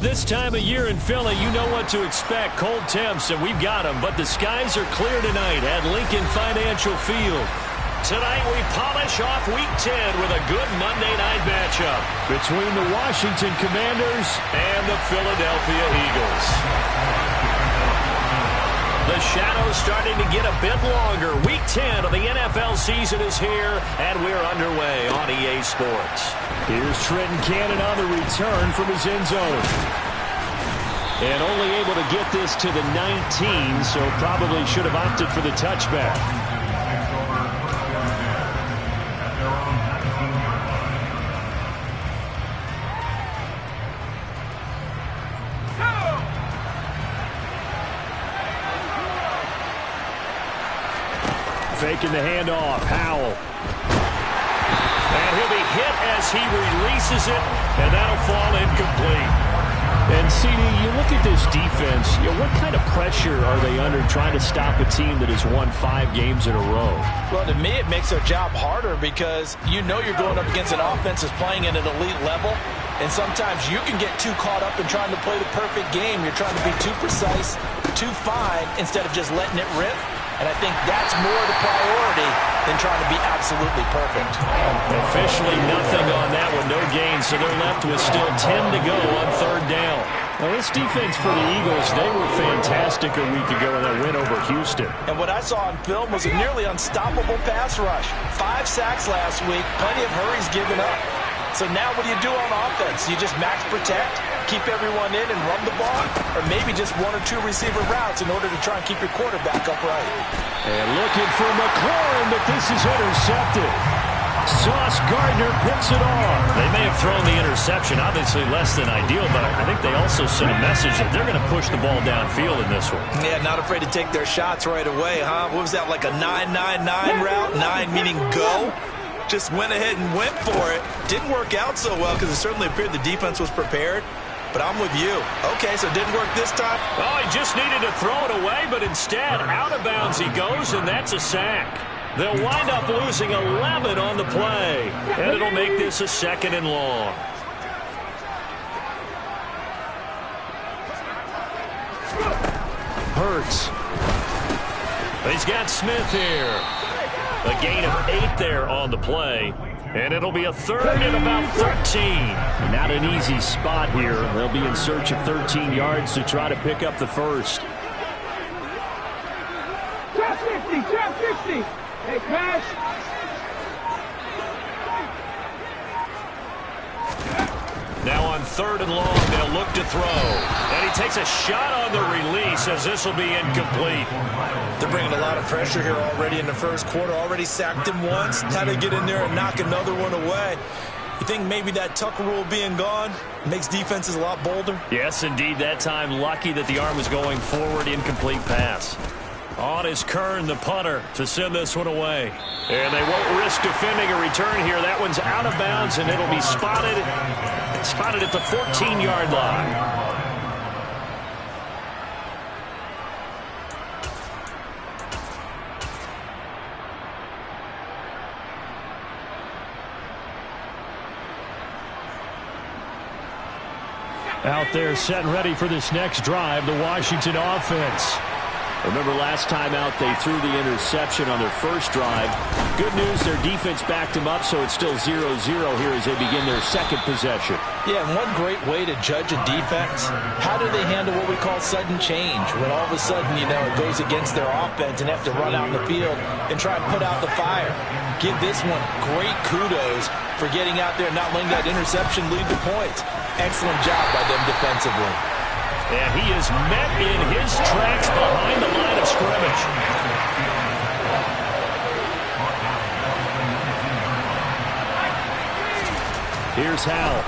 This time of year in Philly, you know what to expect. Cold temps, and we've got them. But the skies are clear tonight at Lincoln Financial Field. Tonight we polish off Week 10 with a good Monday night matchup between the Washington Commanders and the Philadelphia Eagles. The shadow's starting to get a bit longer. Week 10 of the NFL season is here, and we're underway on EA Sports. Here's Trenton Cannon on the return from his end zone. And only able to get this to the 19, so probably should have opted for the touchback. Faking the handoff, Howell. And he'll be hit as he releases it, and that'll fall incomplete. And, CD, you look at this defense, what kind of pressure are they under trying to stop a team that has won 5 games in a row? Well, to me, it makes their job harder because you know you're going up against an offense that's playing at an elite level, and sometimes you can get too caught up in trying to play the perfect game. You're trying to be too precise, too fine, instead of just letting it rip. And I think that's more the priority than trying to be absolutely perfect. Officially nothing on that one, no gain, so they're left with still 10 to go on 3rd down. Now, this defense for the Eagles, they were fantastic a week ago in that win over Houston. And what I saw on film was a nearly unstoppable pass rush. 5 sacks last week, plenty of hurries given up. So now what do you do on offense? You just max protect, keep everyone in and run the ball, or maybe just 1 or 2 receiver routes in order to try and keep your quarterback upright. And looking for McLaurin, but this is intercepted. Sauce Gardner picks it off. They may have thrown the interception, obviously less than ideal, but I think they also sent a message that they're going to push the ball downfield in this one. Yeah, not afraid to take their shots right away, huh? What was that, like a 9-9-9 route? 9 meaning go? Just went ahead and went for it. Didn't work out so well because it certainly appeared the defense was prepared. But I'm with you. Okay, so it didn't work this time? Oh, he just needed to throw it away, but instead, out of bounds he goes, and that's a sack. They'll wind up losing 11 on the play, and it'll make this a 2nd and long. Hurts. He's got Smith here. A gain of 8 there on the play. And it'll be a 3rd and about 13. Not an easy spot here. They'll be in search of 13 yards to try to pick up the first. Trap 50, trap 50. Hey, Cash. Now on 3rd and long, they'll look to throw. And he takes a shot on the release as this will be incomplete. They're bringing a lot of pressure here already in the first quarter. Already sacked him once. Had to get in there and knock another one away. You think maybe that Tucker rule being gone makes defenses a lot bolder? Yes, indeed. That time, lucky that the arm was going forward. Incomplete pass. On is Kern, the punter, to send this one away. And they won't risk defending a return here. That one's out of bounds, and it'll be spotted at the 14-yard line. Out there set and ready for this next drive, the Washington offense. Remember last time out they threw the interception on their first drive. Good news, their defense backed them up, so it's still 0-0 here as they begin their 2nd possession. Yeah, and one great way to judge a defense, how do they handle what we call sudden change? When all of a sudden, it goes against their offense and have to run out in the field and try and put out the fire. Give this one great kudos for getting out there and not letting that interception lead to points. Excellent job by them defensively. And he is met in his tracks behind the line of scrimmage. Here's Howell.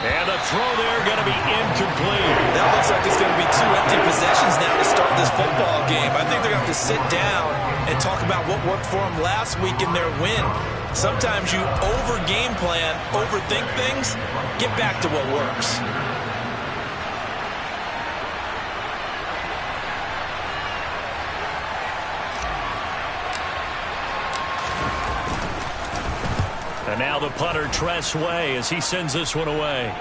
And the throw there going to be incomplete. That looks like it's going to be 2 empty possessions now to start this football game. I think they're going to have to sit down and talk about what worked for them last week in their win. Sometimes you over-game plan, overthink things, get back to what works. And now the punter, Tress Way, as he sends this one away.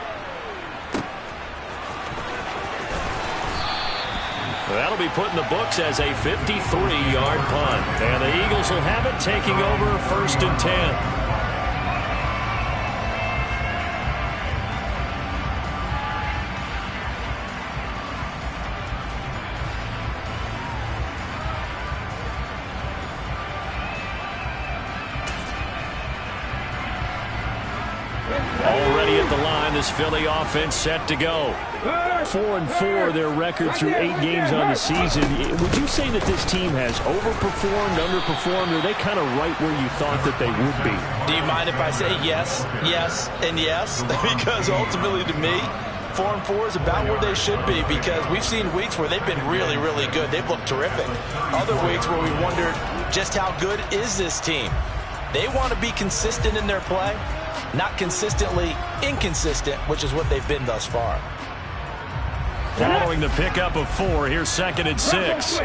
That'll be put in the books as a 53-yard punt. And the Eagles will have it, taking over 1st and 10. Already at the line, this Philly offense set to go. 4-4 their record through 8 games on the season. Would you say that this team has overperformed, underperformed, or are they kind of right where you thought that they would be? Do you mind if I say yes, yes, and yes? Because ultimately to me, 4-4 is about where they should be, because we've seen weeks where they've been really, really good. They've looked terrific. Other weeks where we wondered just how good is this team. They want to be consistent in their play, not consistently inconsistent, which is what they've been thus far. Following the pickup of 4, here's 2nd and 6.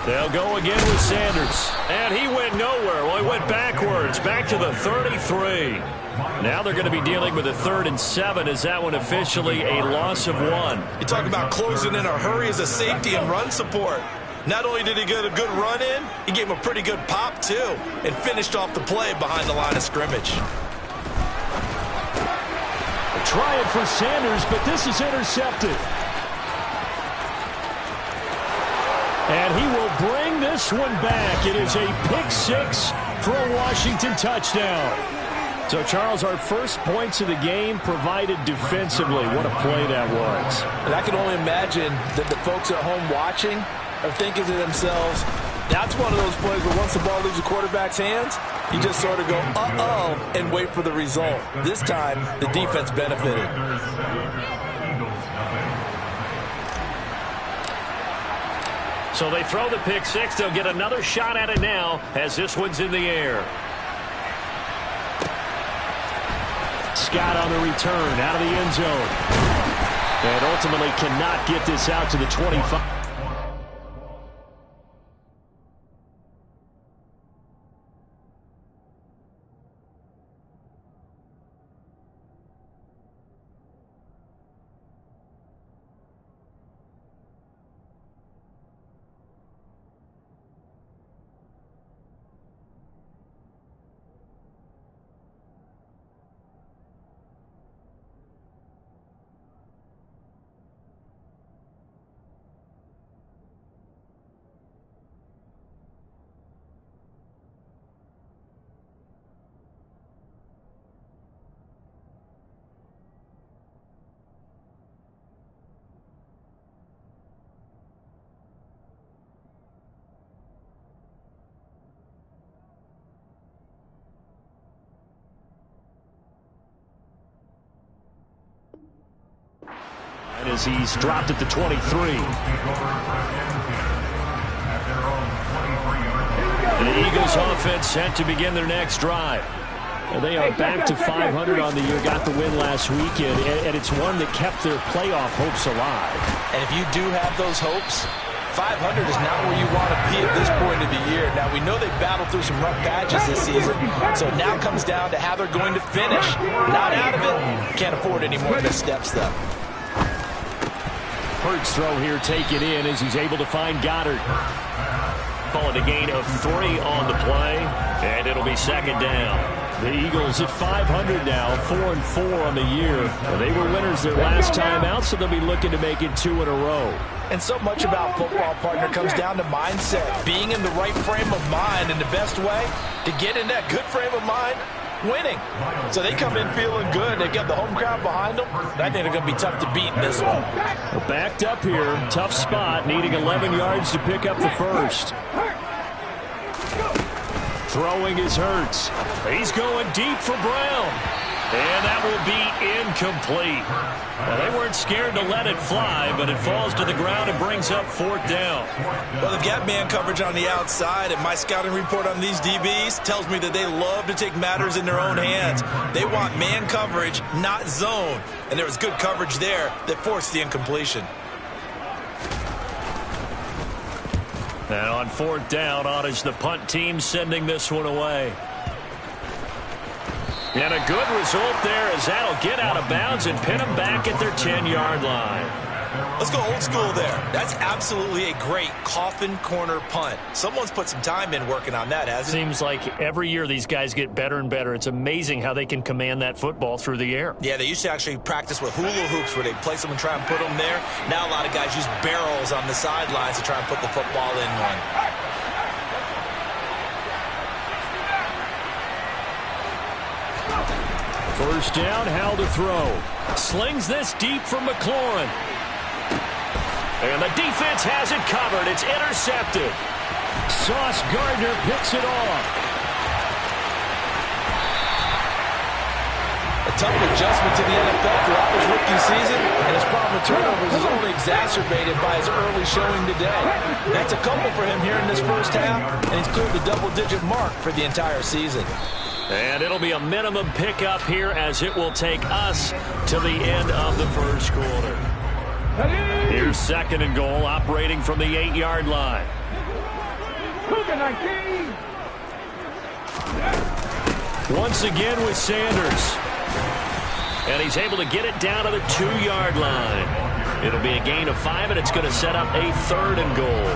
They'll go again with Sanders. And he went nowhere. Well, he went backwards, back to the 33. Now they're going to be dealing with a 3rd and 7. Is that one officially a loss of 1? You talk about closing in a hurry as a safety and run support. Not only did he get a good run in, he gave him a pretty good pop, too, and finished off the play behind the line of scrimmage. Try it for Sanders, but this is intercepted. And he will bring this one back. It is a pick 6 for a Washington touchdown. So, Charles, our first points of the game provided defensively. What a play that was. And I can only imagine that the folks at home watching are thinking to themselves, that's one of those plays where once the ball leaves the quarterback's hands, you just sort of go, uh-oh, and wait for the result. This time, the defense benefited. So they throw the pick 6. They'll get another shot at it now as this one's in the air. Scott on the return out of the end zone. And ultimately cannot get this out to the 25. And as he's dropped at the 23. The Eagles offense set to begin their next drive. And they are back to 500 on the year, got the win last weekend, and it's one that kept their playoff hopes alive. And if you do have those hopes, 500 is not where you want to be at this point of the year. Now, we know they battled through some rough patches this season, so now it comes down to how they're going to finish. Not out of it. Can't afford any more missteps, though. Hurts throw here taken in as he's able to find Goddard. Calling a gain of 3 on the play, and it'll be 2nd down. The Eagles at 500 now, 4-4 on the year. They were winners their last time out, so they'll be looking to make it 2 in a row. And so much about football, partner, comes down to mindset. Being in the right frame of mind, and the best way to get in that good frame of mind, winning. So they come in feeling good. They got the home crowd behind them. I think they're going to be tough to beat in this one. Well, backed up here, tough spot, needing 11 yards to pick up the first. Throwing is Hurts. He's going deep for Brown. And that will be incomplete. Well, they weren't scared to let it fly, but it falls to the ground and brings up 4th down. Well, they've got man coverage on the outside, and my scouting report on these DBs tells me that they love to take matters in their own hands. They want man coverage, not zone. And there was good coverage there that forced the incompletion. And on 4th down, on is the punt team sending this one away. And a good result there as that'll get out of bounds and pin them back at their 10-yard line. Let's go old school there. That's absolutely a great coffin corner punt. Someone's put some time in working on that, hasn't it? Seems like every year these guys get better and better. It's amazing how they can command that football through the air. Yeah, they used to actually practice with hula hoops where they place them and try and put them there. Now a lot of guys use barrels on the sidelines to try and put the football in one. First down, Howell to throw. Slings this deep from McLaurin. And the defense has it covered. It's intercepted. Sauce Gardner picks it off. A tough adjustment to the NFL throughout his rookie season, and his problem with turnovers is only exacerbated by his early showing today. That's a couple for him here in this first half, and he's cleared the double-digit mark for the entire season. And it'll be a minimum pickup here as it will take us to the end of the first quarter. Here's second and goal, operating from the 8-yard line. Once again with Sanders. And he's able to get it down to the 2-yard line. It'll be a gain of 5, and it's going to set up a third and goal.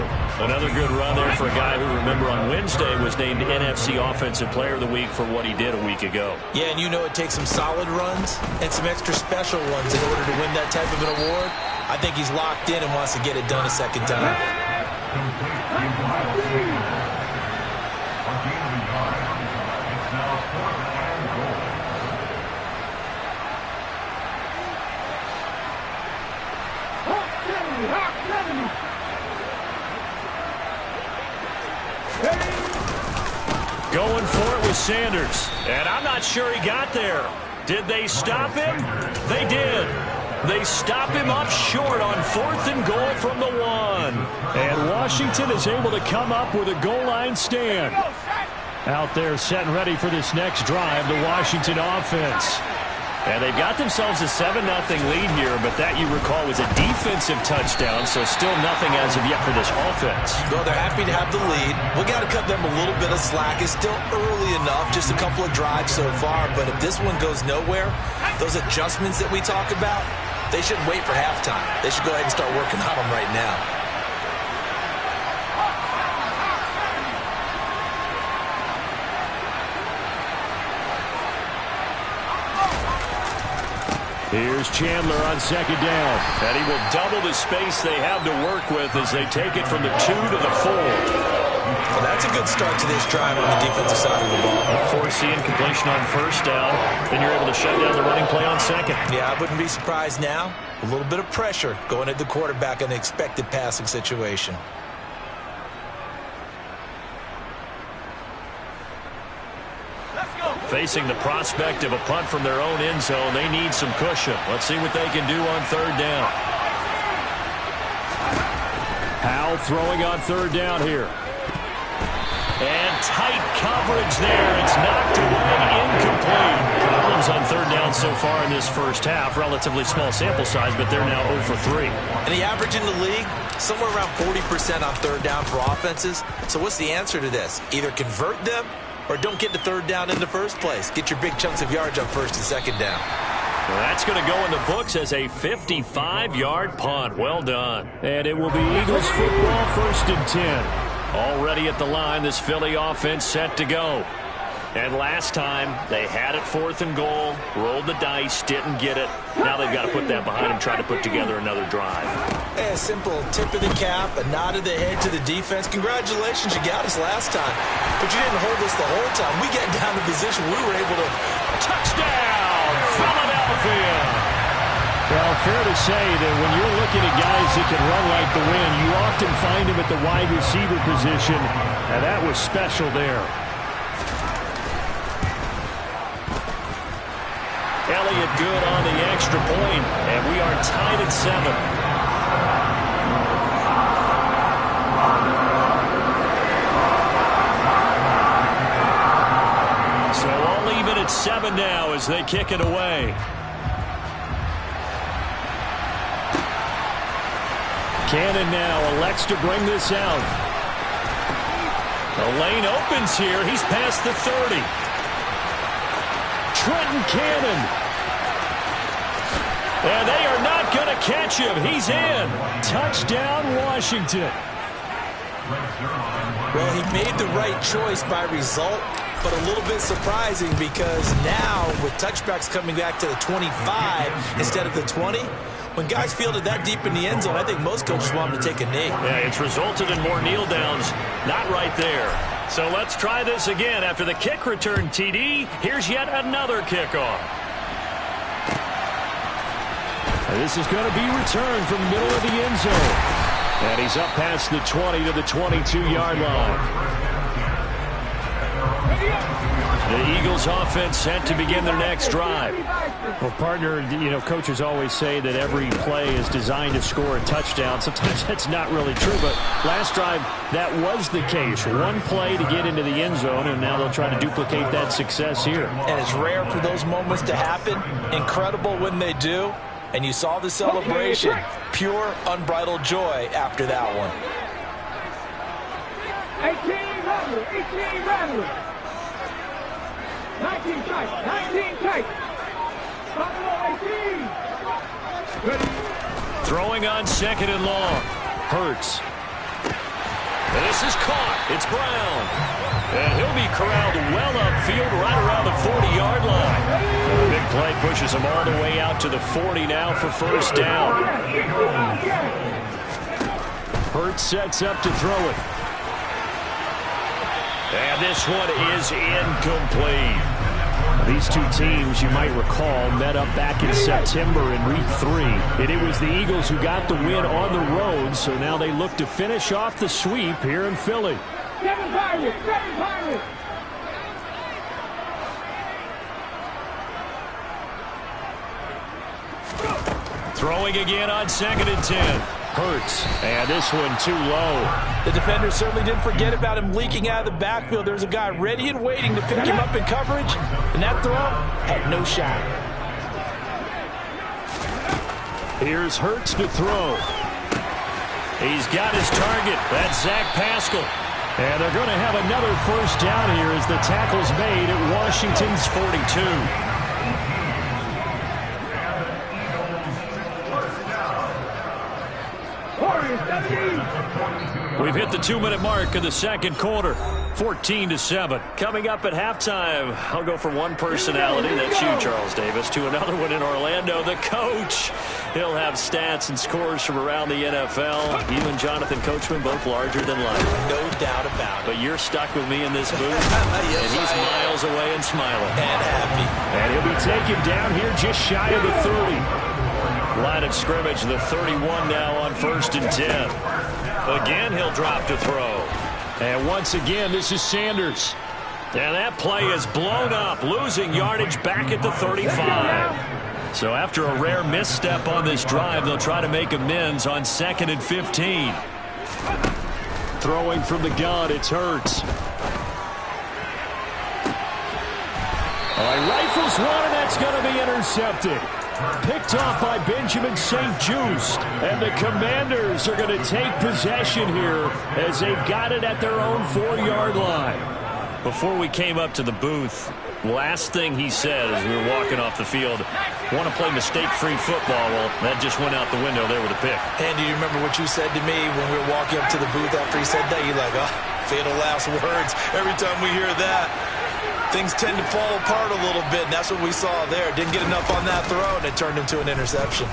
Another good run there for a guy who, remember, on Wednesday was named NFC Offensive Player of the Week for what he did a week ago. Yeah, and you know it takes some solid runs and some extra special ones in order to win that type of an award. I think he's locked in and wants to get it done a second time. Going for it with Sanders. And I'm not sure he got there. Did they stop him? They did. They stop him up short on 4th and goal from the 1. And Washington is able to come up with a goal line stand. Out there set and ready for this next drive, the Washington offense. And they've got themselves a 7-0 lead here, but that, you recall, was a defensive touchdown, so still nothing as of yet for this offense. Well, they're happy to have the lead. We got to cut them a little bit of slack. It's still early enough, just a couple of drives so far, but if this one goes nowhere, those adjustments that we talk about, they shouldn't wait for halftime. They should go ahead and start working on them right now. Here's Chandler on second down. And he will double the space they have to work with as they take it from the 2 to the 4. Well, that's a good start to this drive on the defensive side of the ball. Force the incompletion on first down. Then you're able to shut down the running play on second. Yeah, I wouldn't be surprised now. A little bit of pressure going at the quarterback in an expected passing situation. Facing the prospect of a punt from their own end zone, they need some cushion. Let's see what they can do on third down. Howell throwing on third down here. And tight coverage there. It's knocked away, incomplete. Problems on third down so far in this first half. Relatively small sample size, but they're now 0 for 3. And the average in the league, somewhere around 40% on third down for offenses. So what's the answer to this? Either convert them or don't get to third down in the first place. Get your big chunks of yards on first and second down. Well, that's going to go in the books as a 55-yard punt. Well done. And it will be Eagles football, 1st and 10. Already at the line, this Philly offense set to go. And last time, they had it 4th and goal, rolled the dice, didn't get it. Now they've got to put that behind them, try to put together another drive. A simple tip of the cap, a nod of the head to the defense. Congratulations, you got us last time. But you didn't hold us the whole time. We get down to position, we were able to... Touchdown, Philadelphia! Well, fair to say that when you're looking at guys that can run like the wind, you often find them at the wide receiver position, and that was special there. Elliott good on the extra point, and we are tied at 7. So all even at 7 now as they kick it away. Cannon now elects to bring this out. The lane opens here. He's past the 30. Trenton Cannon. And they are not going to catch him. He's in. Touchdown, Washington. Well, he made the right choice by result, but a little bit surprising because now with touchbacks coming back to the 25 instead of the 20, when guys fielded that deep in the end zone, I think most coaches want them to take a knee. Yeah, it's resulted in more kneel downs. Not right there. So let's try this again. After the kick return TD, here's yet another kickoff. And this is going to be returned from the middle of the end zone. And he's up past the 20 to the 22-yard line. The Eagles offense set to begin their next drive. Well, partner, coaches always say that every play is designed to score a touchdown. Sometimes that's not really true, but last drive, that was the case. One play to get into the end zone, and now they'll try to duplicate that success here. And it's rare for those moments to happen. Incredible when they do. And you saw the celebration. Pure, unbridled joy after that one. 18 rattle. 19 tight. Throwing on second and long. Hurts. And this is caught. It's Brown. And he'll be corralled well upfield right around the 40-yard line. The big play pushes him all the way out to the 40 now for first down. Hurts sets up to throw it. And this one is incomplete. These two teams, you might recall, met up back in September in Week 3. And it was the Eagles who got the win on the road, so now they look to finish off the sweep here in Philly. 7 Pirates. Throwing again on second and 10. Hurts. And this one too low. The defender certainly didn't forget about him leaking out of the backfield. There's a guy ready and waiting to pick him up in coverage. And that throw had no shot. Here's Hurts to throw. He's got his target. That's Zach Pascal. And they're going to have another first down here as the tackle's made at Washington's 42. We've hit the 2-minute mark of the second quarter. 14-7. Coming up at halftime, I'll go from one personality, that's you, Charles Davis, to another one in Orlando, the coach. He'll have stats and scores from around the NFL. You and Jonathan Coachman, both larger than life. No doubt about it. But you're stuck with me in this booth, yes, and he's miles away and smiling. And happy. And he'll be taken down here just shy of the 30. Line of scrimmage, the 31 now on 1st and 10. Again, he'll drop to throw. And once again, this is Sanders. And that play is blown up, losing yardage back at the 35. So after a rare misstep on this drive, they'll try to make amends on 2nd and 15. Throwing from the gun, it's Hurts. Rifles one, and that's going to be intercepted. Picked off by Benjamin St-Juste. And the Commanders are going to take possession here as they've got it at their own 4-yard line. Before we came up to the booth, last thing he said as we were walking off the field, want to play mistake-free football. Well, that just went out the window there with a pick. And do you remember what you said to me when we were walking up to the booth after he said that? You're like, oh, fatal last words. Every time we hear that, things tend to fall apart a little bit, and that's what we saw there. Didn't get enough on that throw, and it turned into an interception.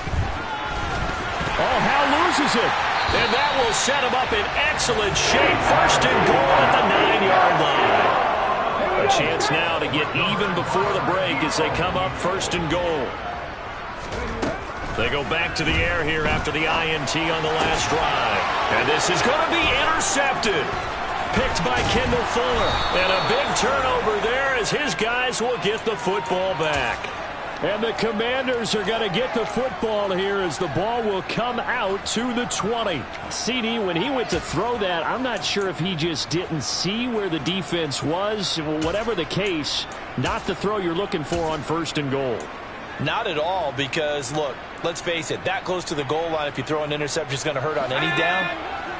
Oh, Hal loses it. And that will set him up in excellent shape. 1st and goal at the 9-yard line. A chance now to get even before the break as they come up 1st and goal. They go back to the air here after the INT on the last drive. And this is going to be intercepted. Picked by Kendall Fuller. And a big turnover there as his guys will get the football back. And the Commanders are going to get the football here as the ball will come out to the 20. CD, when he went to throw that, I'm not sure if he just didn't see where the defense was. Whatever the case, not the throw you're looking for on 1st and goal. Not at all, because, look, let's face it, that close to the goal line, if you throw an interception, is going to hurt on any down.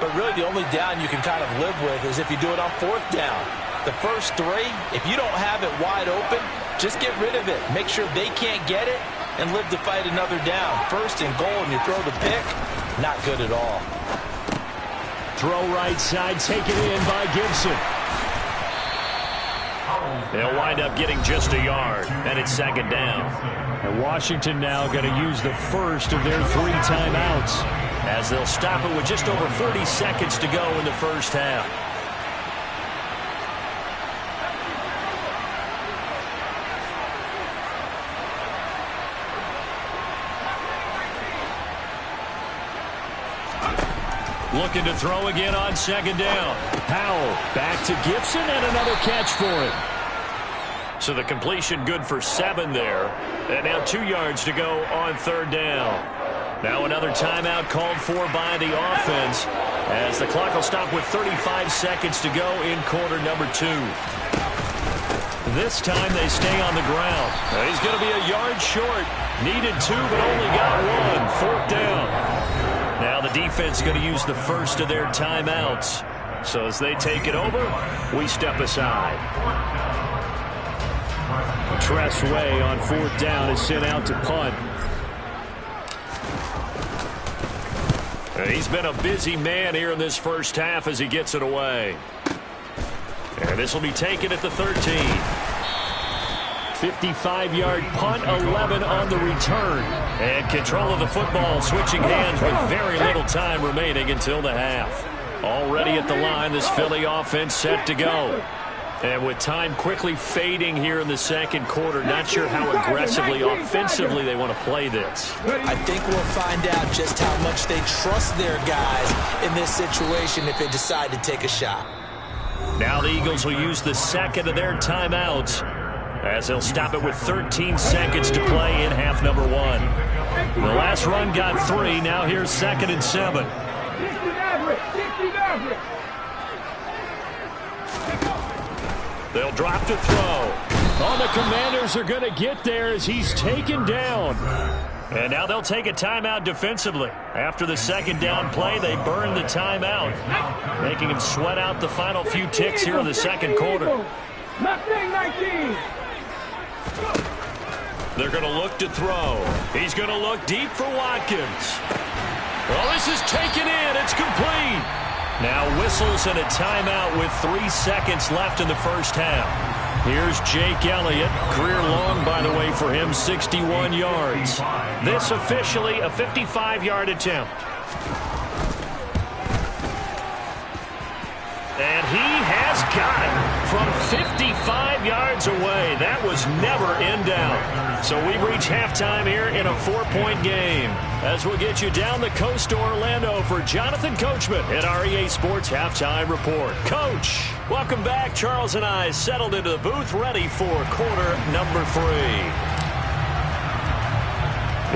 But really the only down you can kind of live with is if you do it on 4th down. The first 3, if you don't have it wide open, Just get rid of it. Make sure they can't get it and live to fight another down. First and goal, and you throw the pick. Not good at all. Throw right side, taken in by Gibson. They'll wind up getting just a yard, and it's second down. And Washington now going to use the first of their 3 timeouts, as they'll stop it with just over 40 seconds to go in the first half. Looking to throw again on second down. Powell back to Gibson, and another catch for him. So the completion good for 7 there. And now 2 yards to go on third down. Now another timeout called for by the offense, as the clock will stop with 35 seconds to go in quarter number 2. This time they stay on the ground. He's going to be a yard short. Needed 2, but only got 1. Fourth down. Now the defense is going to use the first of their timeouts. So as they take it over, we step aside. Tressway on fourth down is sent out to punt. He's been a busy man here in this first half as he gets it away. And this will be taken at the 13. 55-yard punt, 11 on the return. And control of the football switching hands with very little time remaining until the half. Already at the line, this Philly offense set to go. And with time quickly fading here in the second quarter, not sure how aggressively, offensively they want to play this. I think we'll find out just how much they trust their guys in this situation if they decide to take a shot. Now the Eagles will use the second of their timeouts, as they'll stop it with 13 seconds to play in half number 1. The last run got 3. Now here's 2nd and 7. They'll drop to throw. Oh, the Commanders are going to get there as he's taken down. And now they'll take a timeout defensively. After the second down play, they burn the timeout, making him sweat out the final few ticks here in the second quarter. They're going to look to throw. He's going to look deep for Watkins. Well, this is taken in. It's complete. Now whistles and a timeout with 3 seconds left in the first half. Here's Jake Elliott. Career long, by the way, for him, 61 yards. This officially a 55-yard attempt. And he has got it from 55 yards away. That was never in doubt. So we've reached halftime here in a 4-point game, as we'll get you down the coast to Orlando for Jonathan Coachman at our EA Sports Halftime Report. Coach, welcome back. Charles and I settled into the booth, ready for quarter number 3.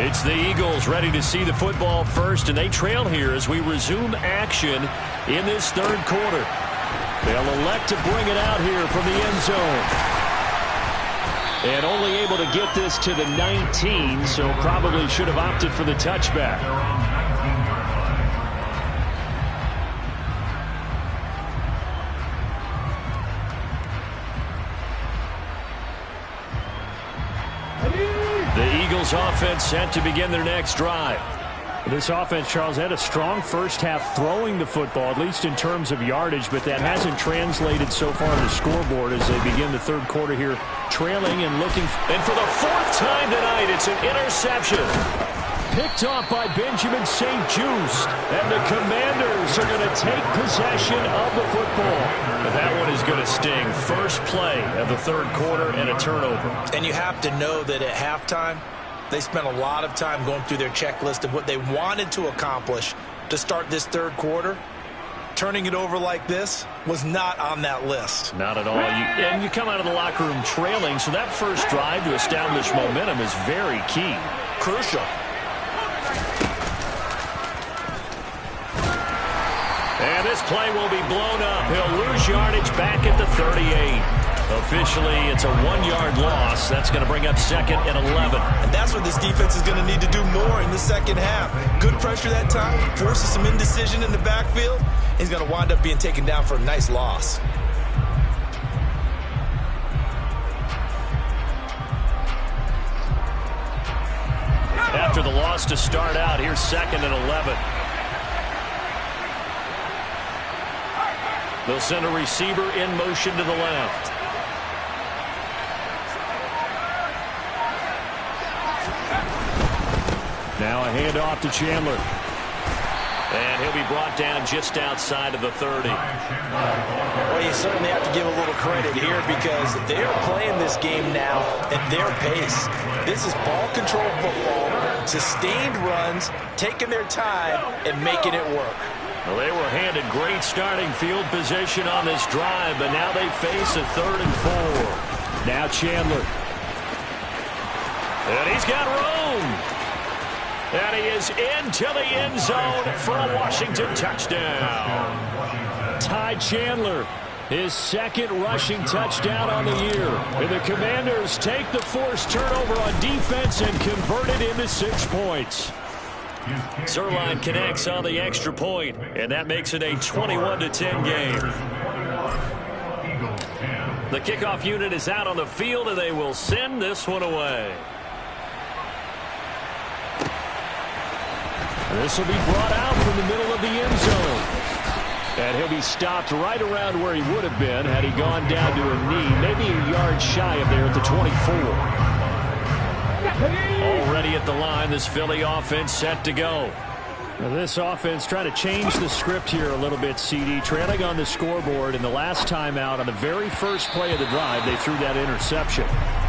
It's the Eagles ready to see the football first, and they trail here as we resume action in this third quarter. They'll elect to bring it out here from the end zone. And only able to get this to the 19, so probably should have opted for the touchback. The Eagles offense set to begin their next drive. This offense, Charles, had a strong first half throwing the football, at least in terms of yardage, but that hasn't translated so far on the scoreboard as they begin the third quarter here, trailing and looking. And for the 4th time tonight, it's an interception. Picked off by Benjamin St. Juste, and the Commanders are going to take possession of the football. But that one is going to sting. First play of the third quarter and a turnover. And you have to know that at halftime, they spent a lot of time going through their checklist of what they wanted to accomplish to start this third quarter. Turning it over like this was not on that list. Not at all. And you come out of the locker room trailing, so that first drive to establish momentum is very key. Crucial. And this play will be blown up. He'll lose yardage back at the 38. Officially, it's a 1-yard loss. That's going to bring up 2nd and 11. And that's what this defense is going to need to do more in the second half. Good pressure that time, forces some indecision in the backfield. He's going to wind up being taken down for a nice loss. after the loss to start out. Here's 2nd and 11. They'll send a receiver in motion to the left. Now a handoff to Chandler. And he'll be brought down just outside of the 30. Well, you certainly have to give a little credit here because they are playing this game now at their pace. This is ball control football, sustained runs, taking their time, and making it work. Well, they were handed great starting field position on this drive, but now they face a 3rd and 4. Now Chandler. And he's got room. And he is into the end zone for a Washington touchdown. Ty Chandler, his 2nd rushing touchdown on the year. And the Commanders take the forced turnover on defense and convert it into 6 points. Zerline connects on the extra point, and that makes it a 21-10 game. The kickoff unit is out on the field, and they will send this one away. This will be brought out from the middle of the end zone. And he'll be stopped right around where he would have been had he gone down to a knee, maybe a yard shy of there at the 24. Already at the line, this Philly offense set to go. Now this offense trying to change the script here a little bit, CD. Trailing on the scoreboard, and the last time out on the very first play of the drive, they threw that interception.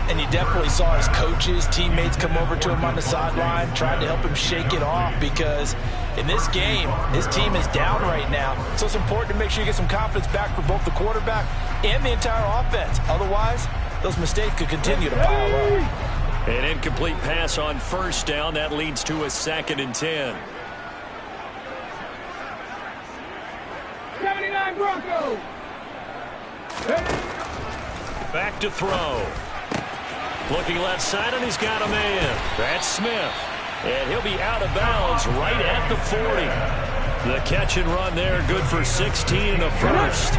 And you definitely saw his coaches, teammates come over to him on the sideline, tried to help him shake it off because in this game, his team is down right now. So it's important to make sure you get some confidence back for both the quarterback and the entire offense. Otherwise, those mistakes could continue to pile up. An incomplete pass on 1st down. That leads to a 2nd and 10. 79 Broncos. Back to throw. Looking left side, and he's got a man. That's Smith. And he'll be out of bounds right at the 40. The catch and run there, good for 16 and a first.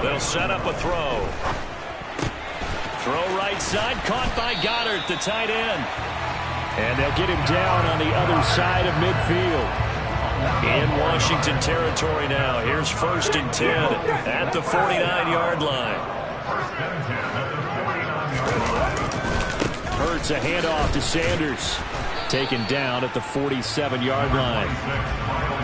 They'll set up a throw. Throw right side, caught by Goddard, the tight end. And they'll get him down on the other side of midfield. In Washington territory now. Here's 1st and 10 at the 49-yard line. Hurts a handoff to Sanders. Taken down at the 47-yard line.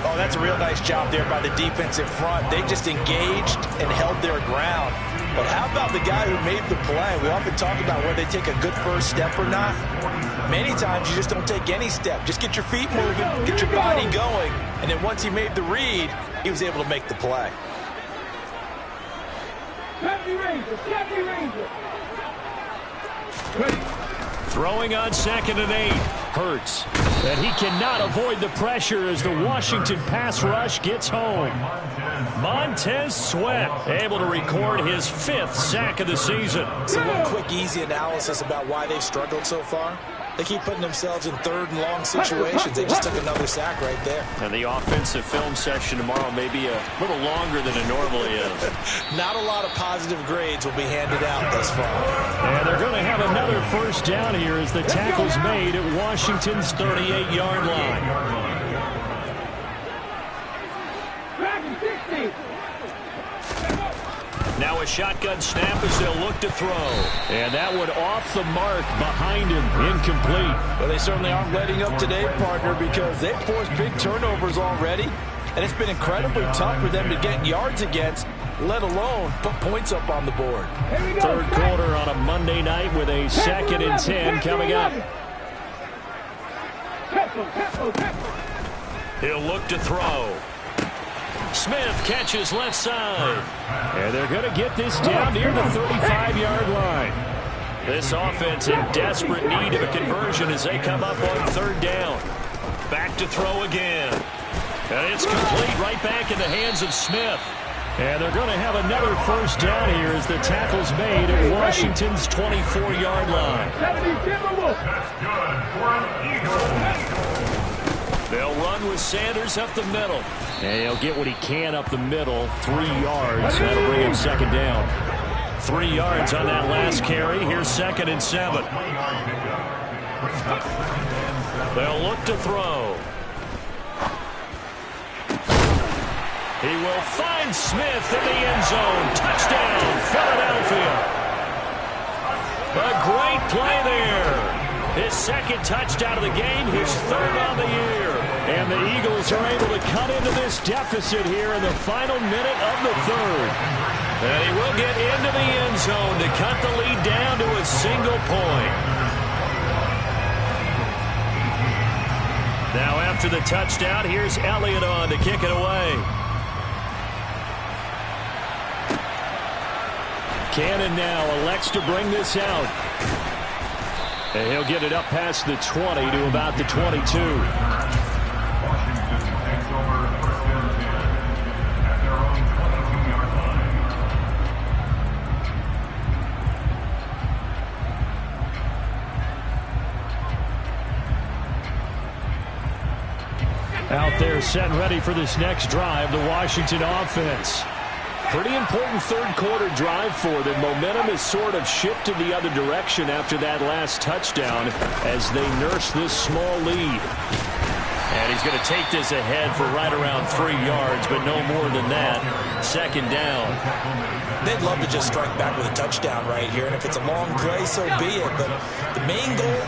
Oh, that's a real nice job there by the defensive front. They just engaged and held their ground. But how about the guy who made the play? We often talk about whether they take a good first step or not. Many times you just don't take any step. Just get your feet moving, get your body going, and then once he made the read, he was able to make the play. Throwing on 2nd and 8. Hurts. And he cannot avoid the pressure as the Washington pass rush gets home. Montez Sweat able to record his 5th sack of the season. So one quick, easy analysis about why they've struggled so far. They keep putting themselves in 3rd and long situations. They just took another sack right there. And the offensive film session tomorrow may be a little longer than it normally is. Not a lot of positive grades will be handed out thus far. And they're going to have another 1st down here as the tackle's made at Washington's 38-yard line. Now a shotgun snap as they'll look to throw. And that one off the mark behind him. Incomplete. Well, they certainly aren't letting up today, partner, because they've forced big turnovers already. And it's been incredibly tough for them to get yards against, let alone put points up on the board. 3rd quarter on a Monday night with a 2nd and 10 coming up. He'll look to throw. Smith catches left side. And they're going to get this down near the 35-yard line. This offense in desperate need of a conversion as they come up on 3rd down. Back to throw again. And it's complete right back in the hands of Smith. And they're going to have another 1st down here as the tackle's made at Washington's 24-yard line. They'll run with Sanders up the middle. And he'll get what he can up the middle. 3 yards. That'll bring him second down. 3 yards on that last carry. Here's 2nd and 7. They'll look to throw. He will find Smith in the end zone. Touchdown, Philadelphia. A great play there. His 2nd touchdown of the game, his 3rd on the year. And the Eagles are able to cut into this deficit here in the final minute of the 3rd. And he will get into the end zone to cut the lead down to a single point. Now after the touchdown, here's Elliott on to kick it away. Cannon now elects to bring this out. And he'll get it up past the 20 to about the 22. Out there set and ready for this next drive, the Washington offense. Pretty important 3rd quarter drive for them. Momentum has sort of shifted the other direction after that last touchdown as they nurse this small lead. And he's going to take this ahead for right around 3 yards, but no more than that. 2nd down. They'd love to just strike back with a touchdown right here, and if it's a long play, so be it. But the main goal,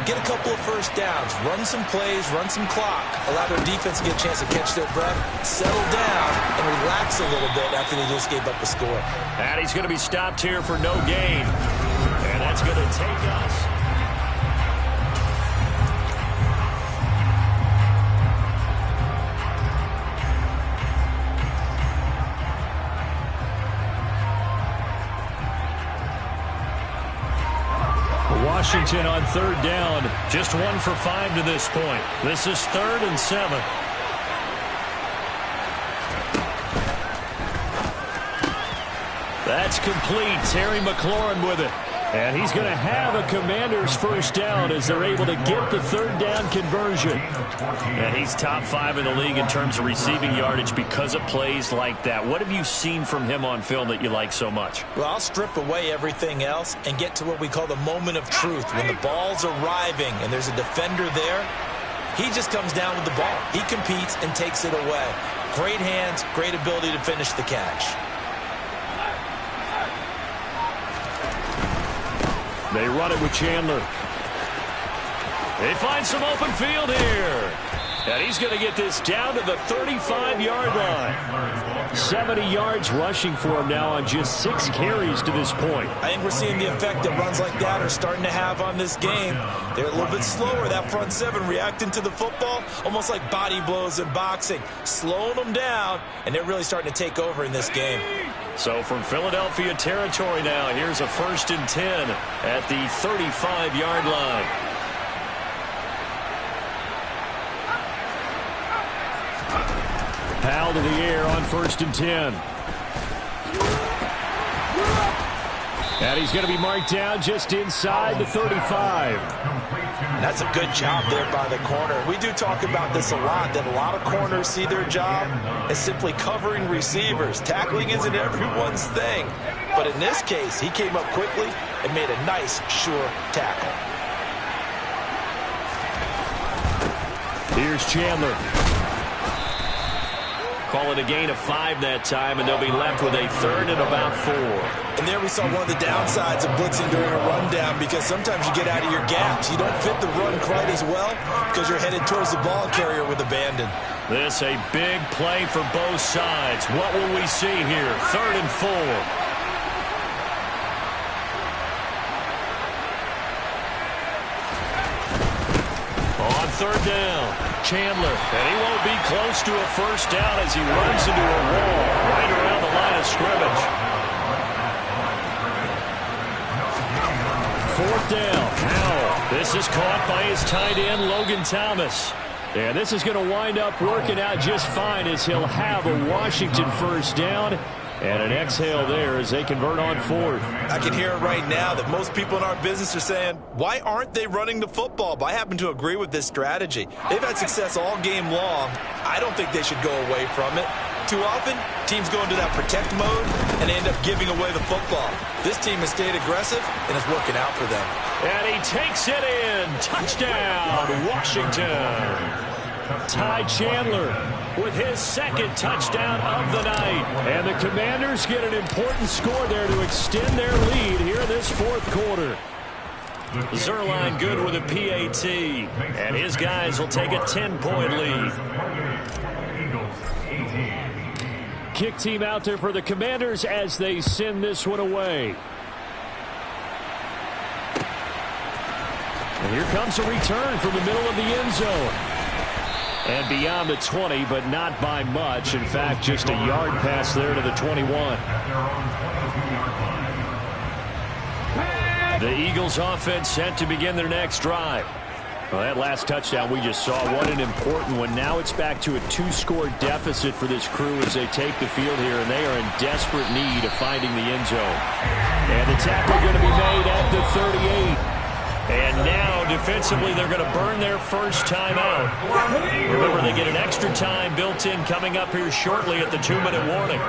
get a couple of first downs, run some plays, run some clock, allow their defense to get a chance to catch their breath, settle down, and relax a little bit after they just gave up the score. And he's going to be stopped here for no gain. And that's going to take us. Washington on 3rd down. Just 1 for 5 to this point. This is 3rd and 7. That's complete. Terry McLaurin with it. And he's going to have a Commander's first down as they're able to get the 3rd down conversion. And he's top 5 in the league in terms of receiving yardage because of plays like that. What have you seen from him on film that you like so much? Well, I'll strip away everything else and get to what we call the moment of truth. When the ball's arriving and there's a defender there, he just comes down with the ball. He competes and takes it away. Great hands, great ability to finish the catch. They run it with Chandler. They find some open field here. And he's going to get this down to the 35-yard line. 70 yards rushing for him now on just 6 carries to this point. I think we're seeing the effect that runs like that are starting to have on this game. They're a little bit slower, that front 7, reacting to the football, almost like body blows in boxing, slowing them down, and they're really starting to take over in this game. So from Philadelphia territory now, here's a 1st and 10 at the 35-yard line. Powell to the air on 1st and 10. And he's going to be marked down just inside the 35. That's a good job there by the corner. We do talk about this a lot, that a lot of corners see their job as simply covering receivers. Tackling isn't everyone's thing. But in this case, he came up quickly and made a nice, sure tackle. Here's Chandler. Call it a gain of 5 that time, and they'll be left with a 3rd and about 4. And there we saw one of the downsides of blitzing during a rundown, because sometimes you get out of your gaps. You don't fit the run quite as well because you're headed towards the ball carrier with abandon. This a big play for both sides. What will we see here? 3rd and 4. On 3rd down, Chandler, and he won't be close to a first down as he runs into a wall right around the line of scrimmage. 4th down, Powell. This is caught by his tight end, Logan Thomas. And this is going to wind up working out just fine as he'll have a Washington first down And an exhale there as they convert on fourth. I can hear it right now that most people in our business are saying, why aren't they running the football? But I happen to agree with this strategy. They've had success all game long. I don't think they should go away from it. Too often, teams go into that protect mode and they end up giving away the football. This team has stayed aggressive, and it's working out for them. And he takes it in. Touchdown, Washington. Ty Chandler with his second touchdown of the night. And the Commanders get an important score there to extend their lead here in this fourth quarter. Zerline good with a PAT. And his guys will take a 10-point lead. Kick team out there for the Commanders as they send this one away. And here comes a return from the middle of the end zone. And beyond the 20, but not by much. In fact, just a yard pass there to the 21. The Eagles offense set to begin their next drive. Well, that last touchdown we just saw, what an important one. Now it's back to a 2-score deficit for this crew as they take the field here, and they are in desperate need of finding the end zone. And the tackle going to be made at the 38. And now, defensively, they're going to burn their first time out. Remember, they get an extra time built in coming up here shortly at the 2-minute warning.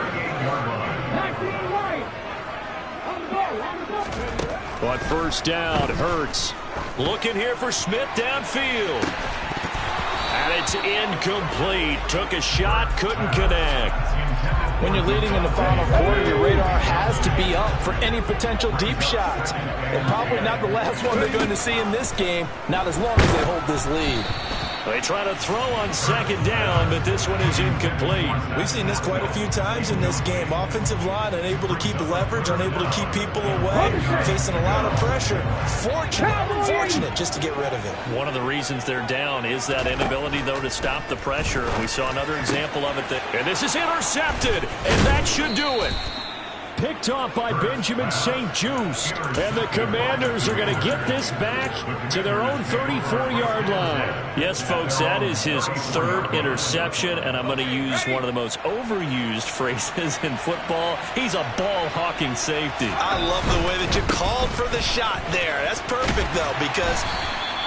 On first down, Hurts looking here for Smith downfield. And it's incomplete. Took a shot, couldn't connect. When you're leading in the final quarter, your radar has to be up for any potential deep shots. And probably not the last one they're going to see in this game, not as long as they hold this lead. They try to throw on second down, but this one is incomplete. We've seen this quite a few times in this game. Offensive line unable to keep leverage, unable to keep people away, facing a lot of pressure. Fortunate just to get rid of it. One of the reasons they're down is that inability, though, to stop the pressure. We saw another example of it. And this is intercepted, and that should do it. Picked off by Benjamin St-Juste. And the Commanders are going to get this back to their own 34-yard line. Yes, folks, that is his third interception, and I'm going to use one of the most overused phrases in football. He's a ball-hawking safety. I love the way that you called for the shot there. That's perfect, though, because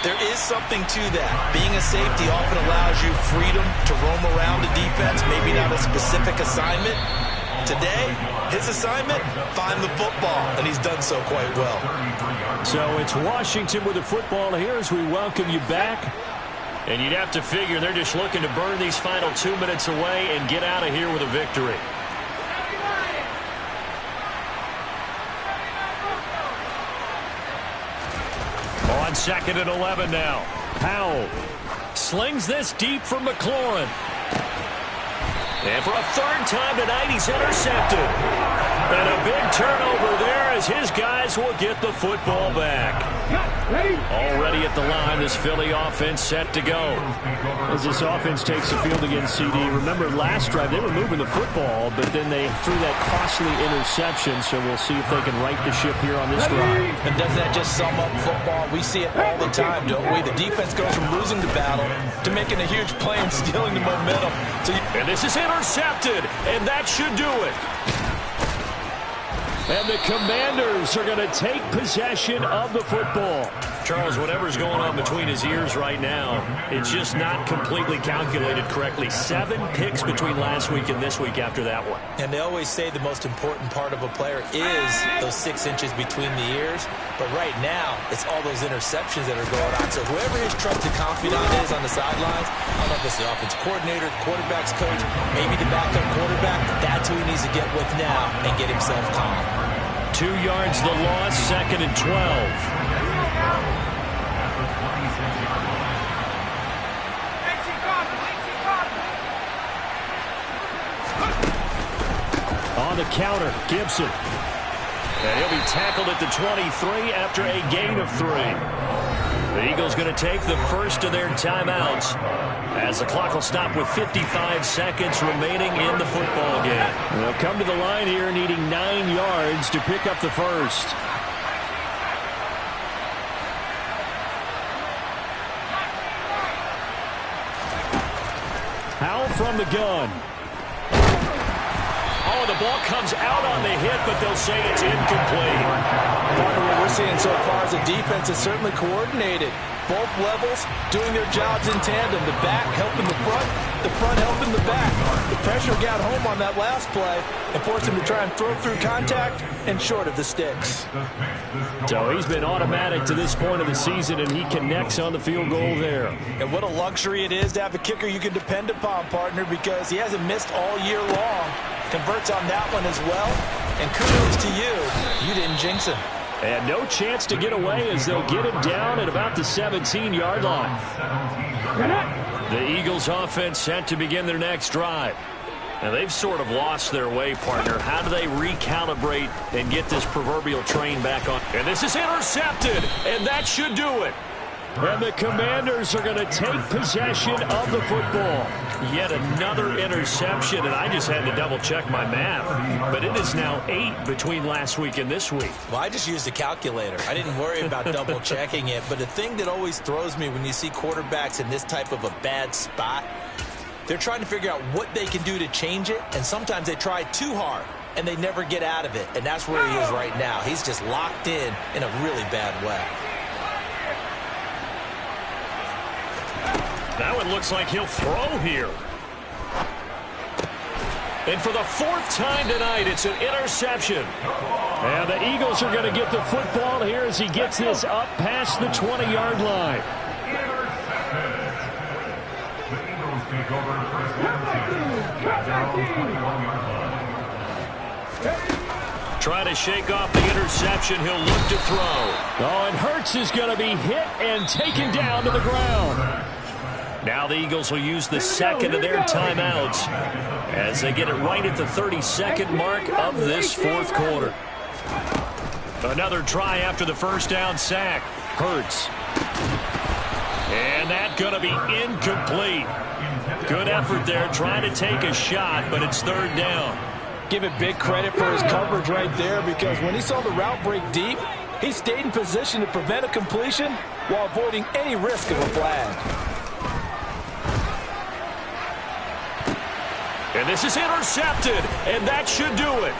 there is something to that. Being a safety often allows you freedom to roam around the defense, maybe not a specific assignment. Today, his assignment, find the football, and he's done so quite well. So it's Washington with the football here as we welcome you back. And you'd have to figure they're just looking to burn these final 2 minutes away and get out of here with a victory. On 2nd and 11 now. Powell slings this deep for McLaurin. And for a third time tonight, he's intercepted. And a big turnover there as his guys will get the football back. Already at the line, this Philly offense set to go. As this offense takes the field against CD, remember last drive they were moving the football, but then they threw that costly interception, so we'll see if they can right the ship here on this drive. And doesn't that just sum up football? We see it all the time, don't we? The defense goes from losing the battle to making a huge play and stealing the momentum. And this is intercepted, and that should do it. And the Commanders are going to take possession of the football. Charles, whatever's going on between his ears right now, it's just not completely calculated correctly. 7 picks between last week and this week after that one. And they always say the most important part of a player is those 6 inches between the ears. But right now, it's all those interceptions that are going on. So whoever his trusted confidant is on the sidelines, I don't know if it's the offense coordinator, quarterback's coach, maybe the backup quarterback, that's who he needs to get with now and get himself calm. 2 yards the loss, 2nd and 12. On the counter, Gibson. And he'll be tackled at the 23 after a gain of 3. The Eagles going to take the first of their timeouts as the clock will stop with 55 seconds remaining in the football game. They'll come to the line here needing 9 yards to pick up the first. Howell from the gun. Oh, the ball comes out on the hit, but they'll say it's incomplete. Partner, what we're seeing so far is the defense is certainly coordinated. Both levels doing their jobs in tandem. The back helping the front helping the back. The pressure got home on that last play and forced him to try and throw through contact and short of the sticks. So he's been automatic to this point of the season, and he connects on the field goal there. And what a luxury it is to have a kicker you can depend upon, partner, because he hasn't missed all year long. Converts on that one as well. And kudos to you. You didn't jinx him. And no chance to get away as they'll get him down at about the 17-yard line. The Eagles offense set to begin their next drive. Now they've sort of lost their way, partner. How do they recalibrate and get this proverbial train back on? And this is intercepted, and that should do it. And the Commanders are going to take possession of the football. Yet another interception, and I just had to double-check my math. But it is now 8 between last week and this week. Well, I just used a calculator. I didn't worry about double-checking it. But the thing that always throws me when you see quarterbacks in this type of a bad spot, they're trying to figure out what they can do to change it, and sometimes they try too hard, and they never get out of it. And that's where he is right now. He's just locked in a really bad way. Now it looks like he'll throw here. And for the 4th time tonight, it's an interception. And the Eagles are going to get the football here as he gets this up past the 20-yard line. Trying to shake off the interception. He'll look to throw. Oh, and Hurts is going to be hit and taken down to the ground. Now the Eagles will use the second of their timeouts as they get it right at the 32nd mark of this 4th quarter. Another try after the first down sack. Hurts. And that's going to be incomplete. Good effort there trying to take a shot, but it's 3rd down. Give it big credit for his coverage right there, because when he saw the route break deep, he stayed in position to prevent a completion while avoiding any risk of a flag. And this is intercepted, and that should do it.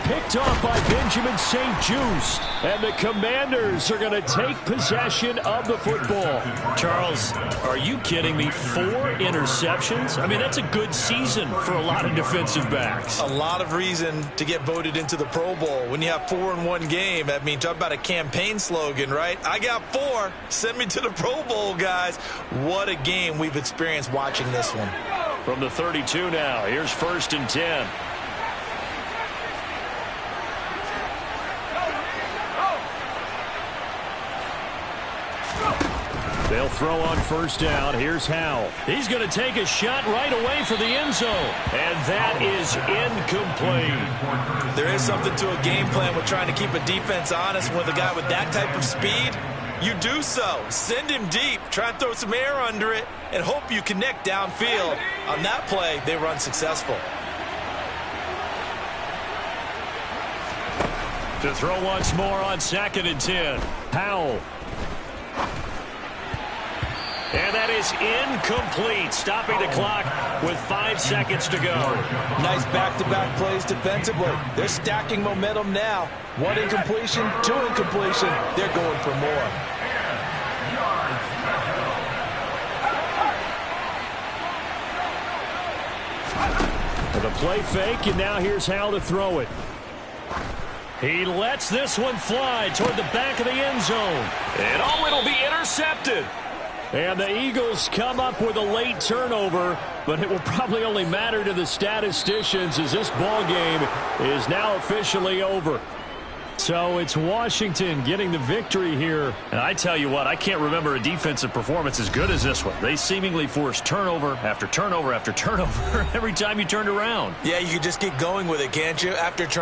Picked off by Benjamin St-Juste, and the Commanders are going to take possession of the football. Charles, are you kidding me? 4 interceptions? I mean, that's a good season for a lot of defensive backs. A lot of reason to get voted into the Pro Bowl. When you have 4 in one game, I mean, talk about a campaign slogan, right? I got 4. Send me to the Pro Bowl, guys. What a game we've experienced watching this one. From the 32 now, here's 1st and 10. They'll throw on 1st down. Here's Howell. He's going to take a shot right away for the end zone. And that is incomplete. There is something to a game plan with trying to keep a defense honest. With a guy with that type of speed, you do so. Send him deep. Try and throw some air under it and hope you connect downfield. On that play, they run successful. To throw once more on 2nd and 10. Howell. And that is incomplete, stopping the clock with 5 seconds to go. Nice back-to-back plays defensively. They're stacking momentum now. 1 incompletion, 2 incompletion. They're going for more. The play fake, and now here's how to throw it. He lets this one fly toward the back of the end zone. And oh, it'll be intercepted. And the Eagles come up with a late turnover, but it will probably only matter to the statisticians as this ball game is now officially over. So it's Washington getting the victory here. And I tell you what, I can't remember a defensive performance as good as this one. They seemingly forced turnover after turnover after turnover every time you turned around. Yeah, you could just keep going with it, can't you? After turnover.